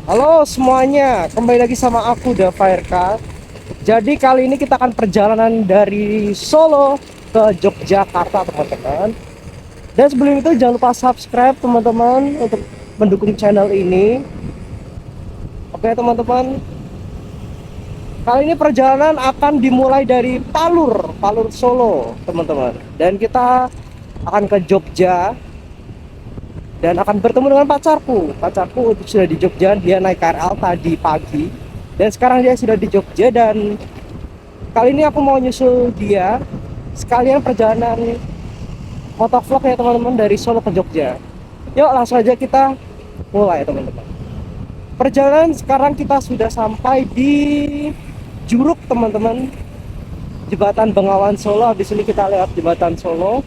Halo semuanya, kembali lagi sama aku Davairka. Jadi kali ini kita akan perjalanan dari Solo ke Yogyakarta teman-teman. Dan sebelum itu jangan lupa subscribe teman-teman untuk mendukung channel ini. Oke teman-teman, kali ini perjalanan akan dimulai dari Palur Solo teman-teman. Dan kita akan ke Jogja dan akan bertemu dengan pacarku sudah di Jogja. Dia naik KRL tadi pagi dan sekarang dia sudah di Jogja, dan kali ini aku mau nyusul dia sekalian perjalanan motovlog ya teman-teman, dari Solo ke Jogja. Yuk langsung aja kita mulai teman-teman. Perjalanan sekarang kita sudah sampai di Juruk teman-teman, jembatan Bengawan Solo. Habis ini kita lewat jembatan Solo.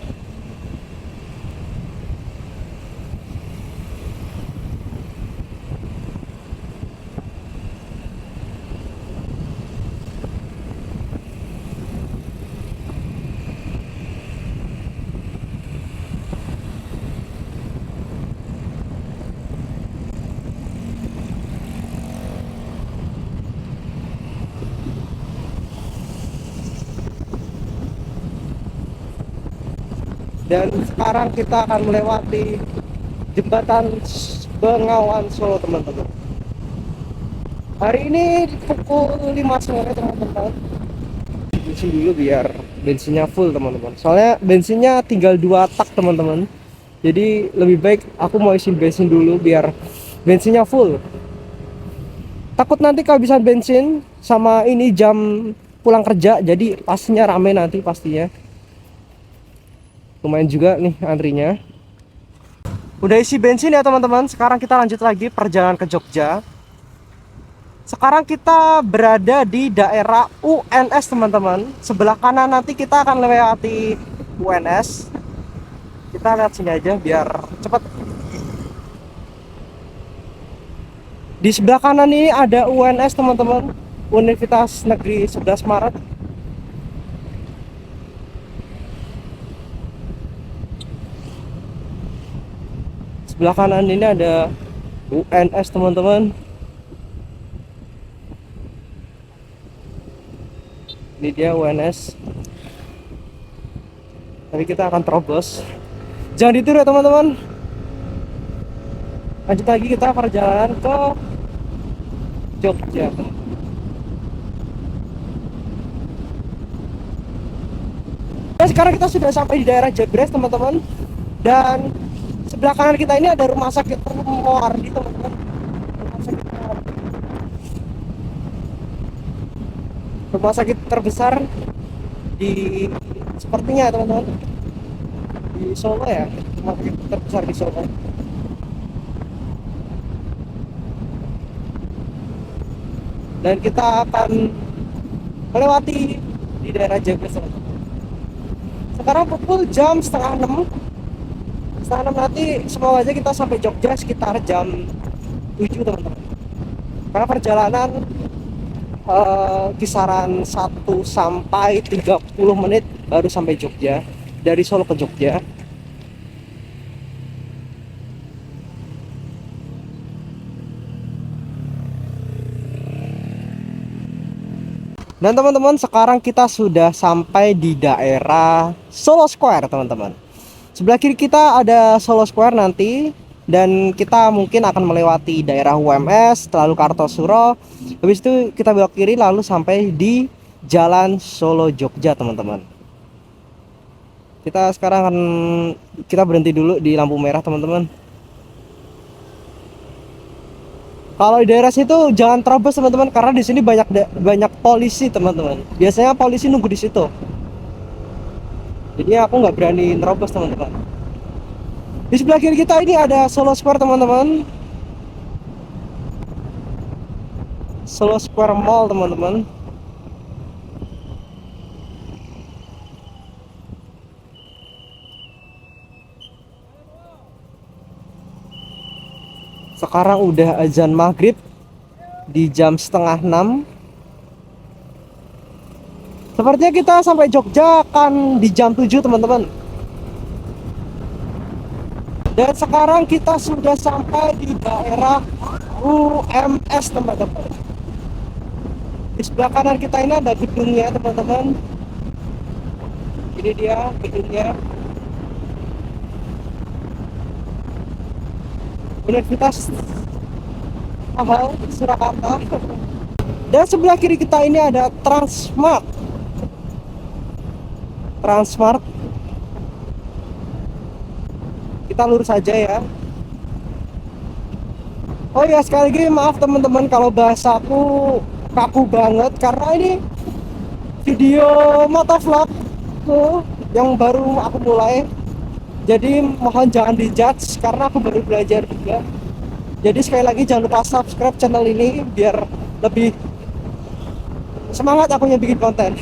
Dan sekarang kita akan melewati jembatan Bengawan Solo teman-teman. Hari ini pukul 5 sore teman-teman. Bensin dulu biar bensinnya full teman-teman. Soalnya bensinnya tinggal 2 tak teman-teman. Jadi lebih baik aku mau isi bensin dulu biar bensinnya full. Takut nanti kehabisan bensin sama ini jam pulang kerja, jadi pastinya rame nanti pastinya. Lumayan juga nih antrinya. Udah isi bensin ya teman-teman. Sekarang kita lanjut lagi perjalanan ke Jogja. Sekarang kita berada di daerah UNS teman-teman. Sebelah kanan nanti kita akan lewati UNS. Kita lihat sini aja biar cepat. Di sebelah kanan ini ada UNS teman-teman, Universitas Negeri 11 Maret. Sebelah kanan ini ada UNS teman-teman. Ini dia UNS. Tapi kita akan terobos. Jangan ditiru ya teman-teman. Lanjut lagi kita perjalanan ke Jogja. Dan sekarang kita sudah sampai di daerah Jagres teman-teman. Dan sebelah kanan kita ini ada rumah sakit Moardi teman-teman. Rumah sakit terbesar di sepertinya teman-teman di Solo ya, rumah sakit terbesar di Solo. Dan kita akan melewati di daerah Jagres teman-teman. Sekarang pukul jam setengah enam nanti semoga aja kita sampai Jogja sekitar jam 7 teman-teman. Karena perjalanan kisaran 1 sampai 30 menit baru sampai Jogja, dari Solo ke Jogja. Dan teman-teman, sekarang kita sudah sampai di daerah Solo Square teman-teman. Sebelah kiri kita ada Solo Square nanti, dan kita mungkin akan melewati daerah UMS, lalu Kartosuro. Habis itu kita belok kiri lalu sampai di Jalan Solo Jogja teman-teman. Kita sekarang akan berhenti dulu di lampu merah teman-teman. Kalau di daerah situ jangan terobos teman-teman, karena di sini banyak polisi teman-teman. Biasanya polisi nunggu di situ. Jadi aku nggak berani nerobos teman-teman. Di sebelah kiri kita ini ada Solo Square teman-teman. Solo Square Mall teman-teman. Sekarang udah azan maghrib di jam setengah 6. Sepertinya kita sampai Jogja kan di jam 7 teman-teman. Dan sekarang kita sudah sampai di daerah UMS teman-teman. Di sebelah kanan kita ini ada gedungnya teman-teman. Ini dia gedungnya. Universitas Mahal Surakarta. Dan sebelah kiri kita ini ada Transmart. Transmart. Kita lurus saja ya. Oh ya, sekali lagi maaf teman-teman kalau bahasaku kaku banget karena ini video motovlog yang baru aku mulai. Jadi mohon jangan dijudge karena aku baru belajar juga. Jadi sekali lagi jangan lupa subscribe channel ini biar lebih semangat akunya bikin konten.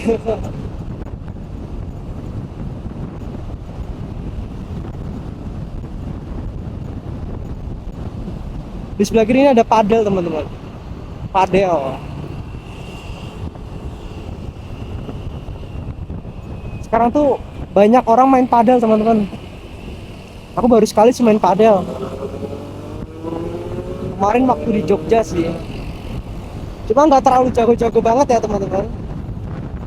Di sebelah kiri ini ada padel teman-teman. Padel. Sekarang tuh banyak orang main padel teman-teman. Aku baru sekali sih main padel. Kemarin waktu di Jogja sih. Cuma nggak terlalu jago-jago banget ya teman-teman.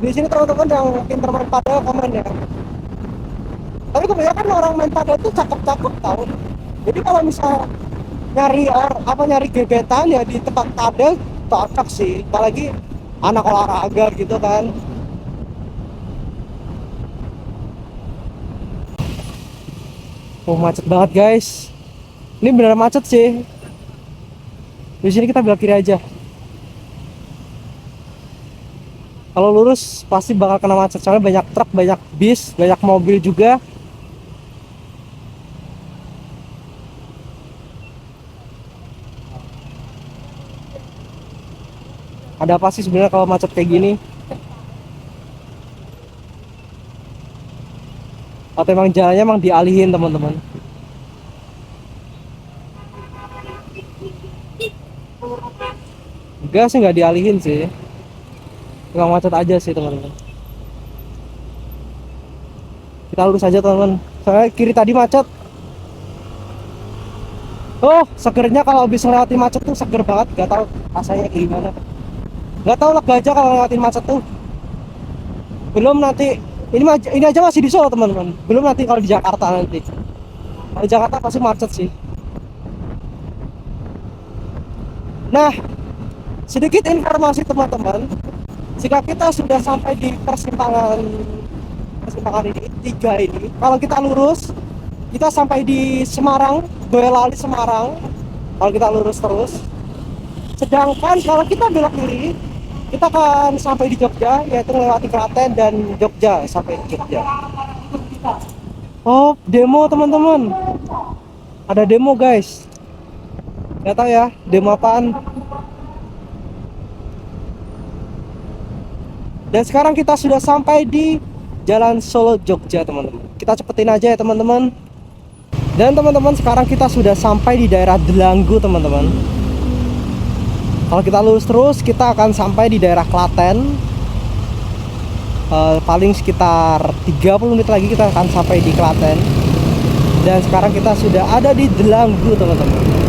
Di sini teman-teman yang pintar main padel komen ya. Tapi kebanyakan orang main padel tuh cakep-cakep tau. Jadi kalau misal nyari gebetan ya di tempat padel cocok sih. Apalagi anak olahraga gitu kan. Oh macet banget guys. Ini beneran macet sih. Di sini kita belok kiri aja. Kalau lurus pasti bakal kena macet soalnya banyak truk, banyak bis, banyak mobil juga. Ada apa sih sebenarnya kalau macet kayak gini? Atau emang jalannya emang dialihin teman-teman? Enggak sih, nggak dialihin sih. Emang macet aja sih teman-teman. Kita lurus aja teman-teman. Soalnya kiri tadi macet. Oh, segernya kalau habis ngelewatin macet tuh seger banget. Gak tahu rasanya gimana. Gak tahu lega aja kalau ngelewatin macet tuh. Belum nanti ini aja masih di Solo teman-teman. Belum nanti kalau di Jakarta nanti. Kalau di Jakarta pasti macet sih. Nah, sedikit informasi teman-teman. Jika kita sudah sampai di persimpangan ini, 3 ini, kalau kita lurus, kita sampai di Semarang, Boyolali Semarang. Kalau kita lurus terus. Sedangkan kalau kita belok kiri, kita akan sampai di Jogja, yaitu melewati Klaten dan Jogja sampai di Jogja. Oh, demo teman-teman. Ada demo guys. Gak tahu ya, demo apaan. Dan sekarang kita sudah sampai di Jalan Solo Jogja teman-teman. Kita cepetin aja ya teman-teman. Dan teman-teman sekarang kita sudah sampai di daerah Delanggu teman-teman. Kalau kita lurus terus kita akan sampai di daerah Klaten. Paling sekitar 30 menit lagi kita akan sampai di Klaten. Dan sekarang kita sudah ada di Delanggu teman-teman.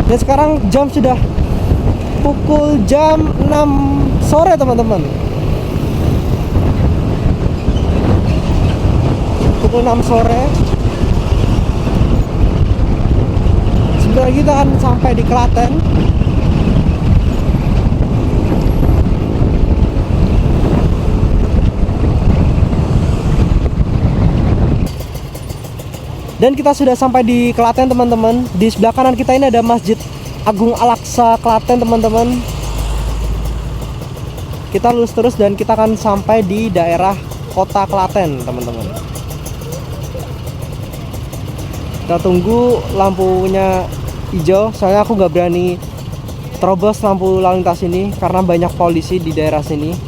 Dan sekarang jam sudah pukul jam 6 sore teman-teman. Pukul 6 sore. Sebentar lagi kita akan sampai di Klaten. Dan kita sudah sampai di Klaten teman-teman. Di sebelah kanan kita ini ada Masjid Agung Al-Aqsa Klaten teman-teman. Kita lurus terus dan kita akan sampai di daerah kota Klaten teman-teman. Kita tunggu lampunya hijau, soalnya aku nggak berani terobos lampu lalu lintas ini karena banyak polisi di daerah sini.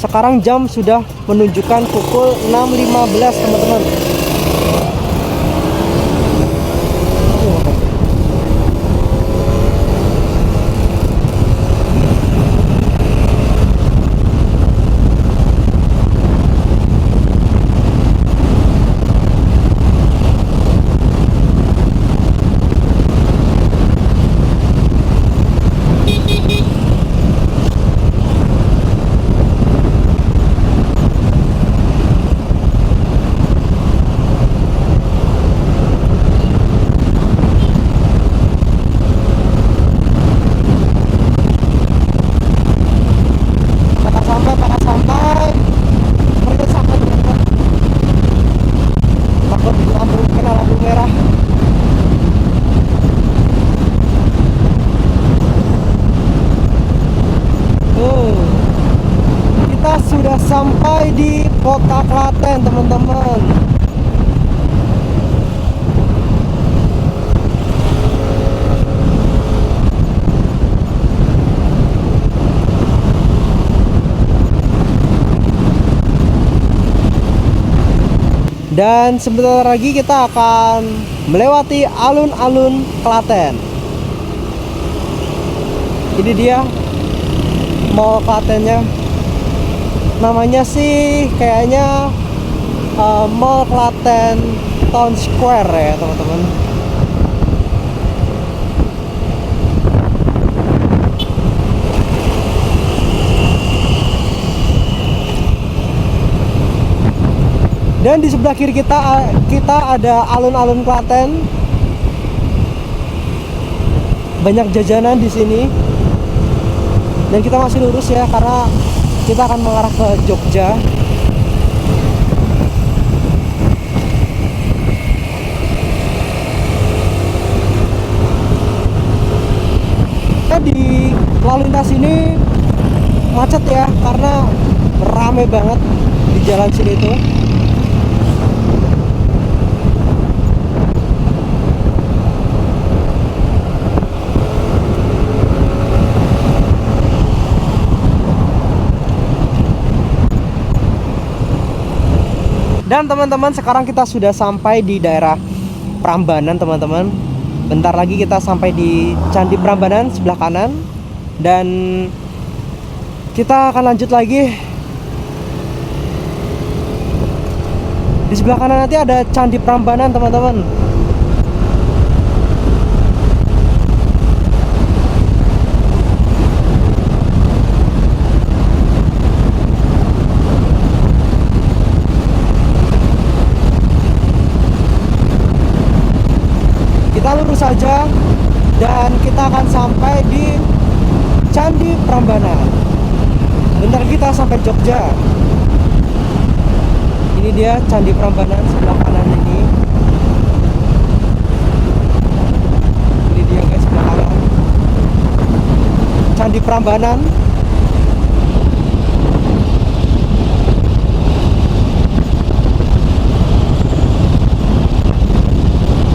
Sekarang jam sudah menunjukkan pukul 6.15 teman-teman. sampai di kota Klaten teman-teman. Dan sebentar lagi kita akan melewati alun-alun Klaten. Ini dia mall Klatennya. Namanya sih kayaknya Mall Klaten Town Square ya teman-teman. Dan di sebelah kiri kita ada alun-alun Klaten. Banyak jajanan di sini. Dan kita masih lurus ya karena kita akan mengarah ke Jogja. Di lalu lintas ini macet ya karena rame banget di jalan sini tuh. Dan teman-teman, sekarang kita sudah sampai di daerah Prambanan teman-teman. Bentar lagi kita sampai di Candi Prambanan sebelah kanan. Dan kita akan lanjut lagi. Di sebelah kanan nanti ada Candi Prambanan teman-teman. Kita lurus saja dan kita akan sampai di Candi Prambanan. Bentar kita sampai Jogja. Ini dia Candi Prambanan sebelah kanan ini. Ini dia guys sebelah kanan. Candi Prambanan.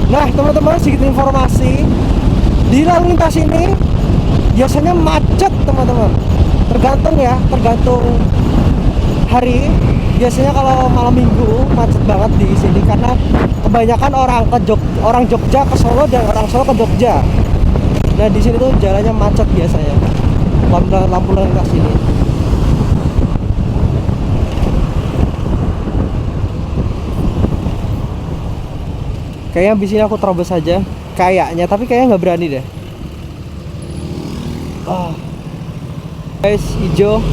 Nah teman-teman, sedikit informasi, di lalu lintas ini biasanya macet teman-teman. Tergantung hari. Biasanya kalau malam minggu macet banget di sini karena kebanyakan orang Jogja ke Solo dan orang Solo ke Jogja. Nah di sini tuh jalannya macet biasanya. Lampu lalu lintas ini. Kayaknya abis ini aku terobos saja. Kayaknya, tapi kayaknya nggak berani deh. Guys, hijau.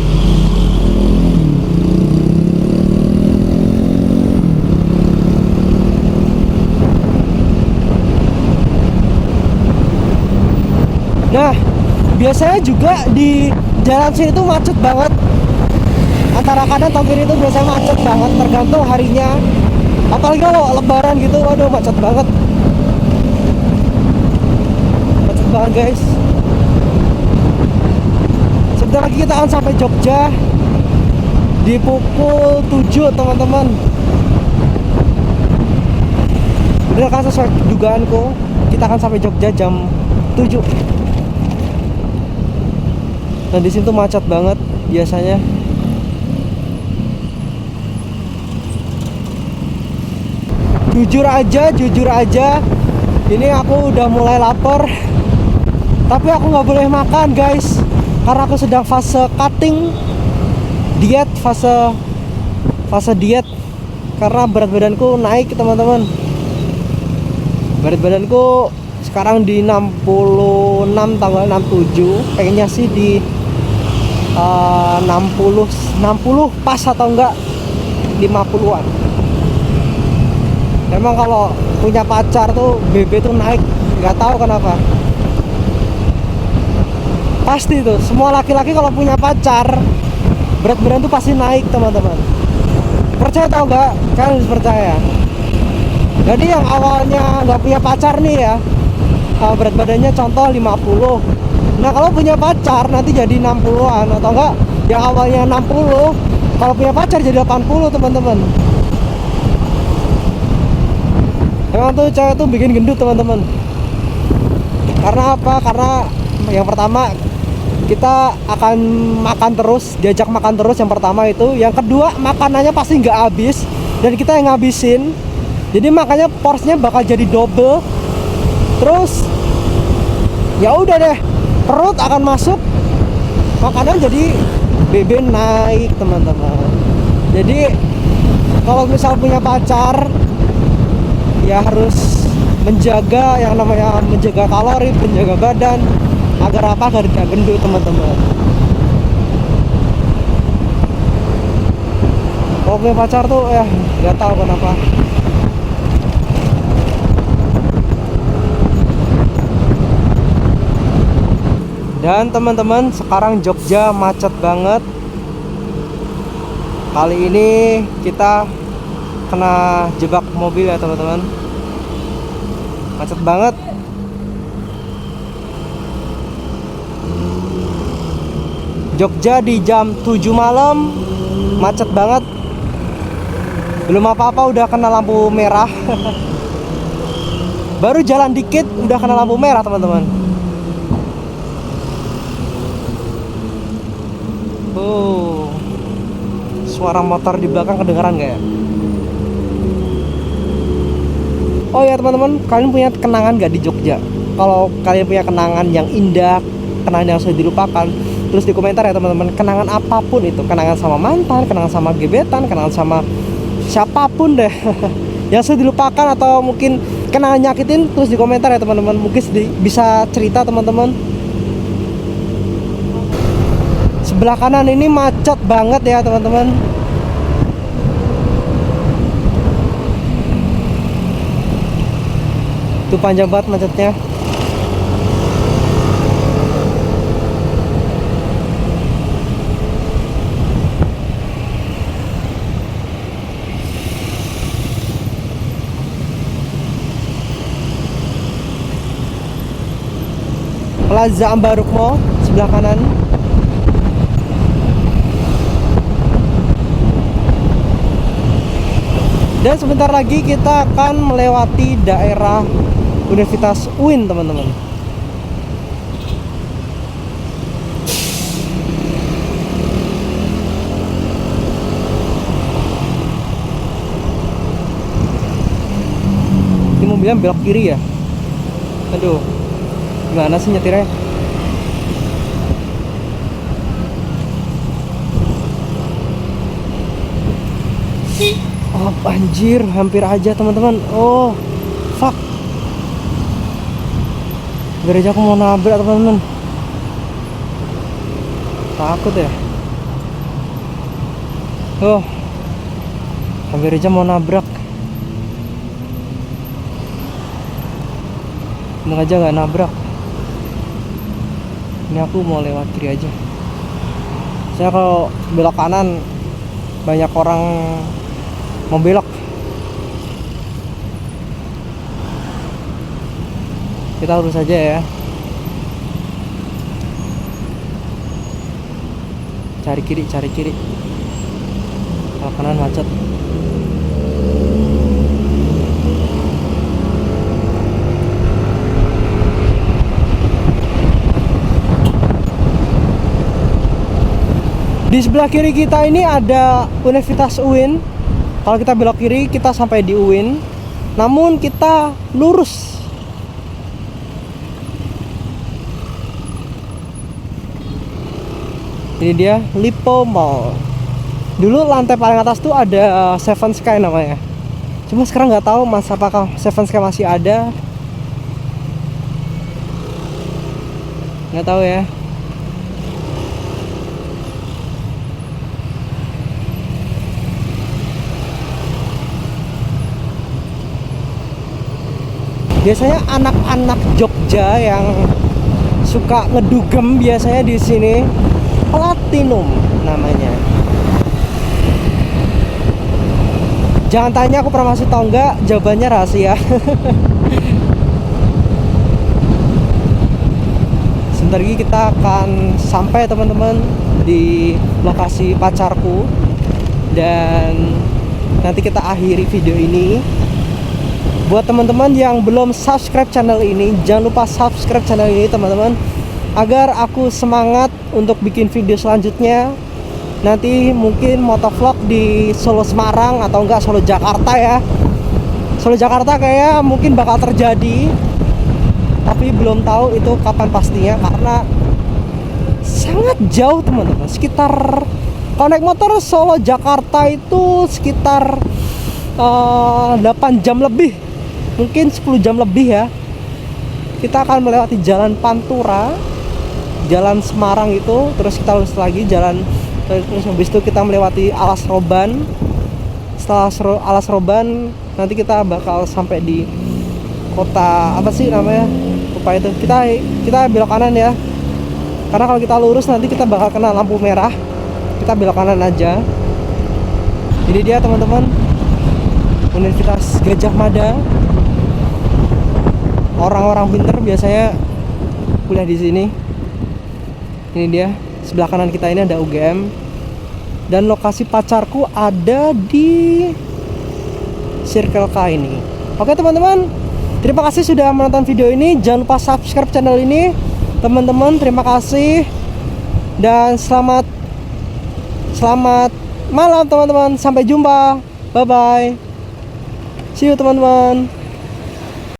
Nah, biasanya juga di jalan sini tuh macet banget. Antara kanan atau kiri itu biasanya macet banget, tergantung harinya. Apalagi kalau lebaran gitu, waduh macet banget. Macet banget guys. Sebentar lagi kita akan sampai Jogja di pukul 7 teman-teman. Bener kan sesuai dugaanku, kita akan sampai Jogja jam 7. Nah di situ macet banget biasanya. Jujur aja, ini aku udah mulai lapar. Tapi aku nggak boleh makan guys, karena aku sedang fase cutting, diet, fase diet. Karena berat badanku naik teman-teman. Berat badanku sekarang di 66 tanggal 67. Pengennya sih di 60 pas atau enggak 50-an. Emang kalau punya pacar tuh BB tuh naik, nggak tahu kenapa. Pasti tuh, semua laki-laki kalau punya pacar berat badan tuh pasti naik teman-teman. Percaya atau enggak? Kalian harus percaya. Jadi yang awalnya nggak punya pacar nih ya, berat badannya contoh 50, Nah kalau punya pacar nanti jadi 60-an, atau enggak yang awalnya 60, kalau punya pacar jadi 80 teman-teman. Emang tuh cewek tuh bikin gendut teman-teman. Karena apa? Karena yang pertama kita akan makan terus, diajak makan terus yang pertama itu. Yang kedua makanannya pasti nggak habis dan kita yang ngabisin. Jadi makanya porsinya bakal jadi double. Terus ya udah deh, perut akan masuk, makanan jadi BB naik teman-teman. Jadi kalau misal punya pacar ya harus menjaga yang namanya menjaga kalori, menjaga badan agar apa? Agar tidak gendut teman-teman. Kalau punya pacar tuh ya nggak tahu kenapa. Dan teman-teman, sekarang Jogja macet banget. Kali ini kita kena jebak mobil ya teman-teman. Macet banget. Jogja di jam 7 malam macet banget. Belum apa-apa udah kena lampu merah. Baru jalan dikit udah kena lampu merah teman-teman. Suara motor di belakang kedengeran gak ya? Oh ya teman-teman, kalian punya kenangan gak di Jogja? Kalau kalian punya kenangan yang indah, kenangan yang sudah dilupakan, terus di komentar ya teman-teman. Kenangan apapun itu, kenangan sama mantan, kenangan sama gebetan, kenangan sama siapapun deh. Yang sudah dilupakan atau mungkin kenangan nyakitin, terus di komentar ya teman-teman. Mungkin bisa cerita teman-teman. Sebelah kanan ini macet banget ya teman-teman. Itu panjang banget macetnya. Plaza Ambaruk Mall sebelah kanan. Dan sebentar lagi kita akan melewati daerah Universitas UIN teman-teman. Ini mobilnya belok kiri ya. Aduh, gimana sih nyetirnya? Oh anjir, hampir aja teman-teman. Oh fuck, gereja aku mau nabrak teman-teman. Takut ya. Oh, hampir aja mau nabrak. Untung aja nggak nabrak. Ini aku mau lewat kiri aja. Saya kalau belok kanan banyak orang mau belok. Kita lurus aja ya. Cari kiri, cari kiri. Kalau kanan macet. Di sebelah kiri kita ini ada Universitas UIN. Kalau kita belok kiri kita sampai di UIN. Namun kita lurus. Ini dia Lipo Mall. Dulu lantai paling atas tuh ada Seven Sky namanya. Cuma sekarang nggak tahu mas apakah Seven Sky masih ada. Nggak tahu ya. Biasanya anak-anak Jogja yang suka ngedugem biasanya di sini Platinum namanya. Jangan tanya aku pernah masuk atau enggak, jawabannya rahasia. Sebentar lagi kita akan sampai teman-teman di lokasi pacarku. Dan nanti kita akhiri video ini. Buat teman-teman yang belum subscribe channel ini, jangan lupa subscribe channel ini teman-teman, agar aku semangat untuk bikin video selanjutnya. Nanti mungkin motovlog di Solo Semarang atau enggak Solo Jakarta ya. Solo Jakarta kayak mungkin bakal terjadi, tapi belum tahu itu kapan pastinya, karena sangat jauh teman-teman. Sekitar kalau naik motor Solo Jakarta itu sekitar 8 jam lebih, mungkin 10 jam lebih ya. Kita akan melewati jalan Pantura, jalan Semarang itu, terus kita lurus lagi jalan, terus habis itu kita melewati Alas Roban. Setelah Alas Roban nanti kita bakal sampai di kota apa sih namanya, lupa itu. Kita belok kanan ya, karena kalau kita lurus nanti kita bakal kena lampu merah. Kita belok kanan aja. Ini dia teman-teman, Universitas Gajah Mada. Orang-orang pinter biasanya kuliah di sini. Ini dia, sebelah kanan kita ini ada UGM. Dan lokasi pacarku ada di Circle K ini. Oke teman-teman, terima kasih sudah menonton video ini. Jangan lupa subscribe channel ini teman-teman. Terima kasih dan selamat malam teman-teman. Sampai jumpa. Bye bye. See you teman-teman.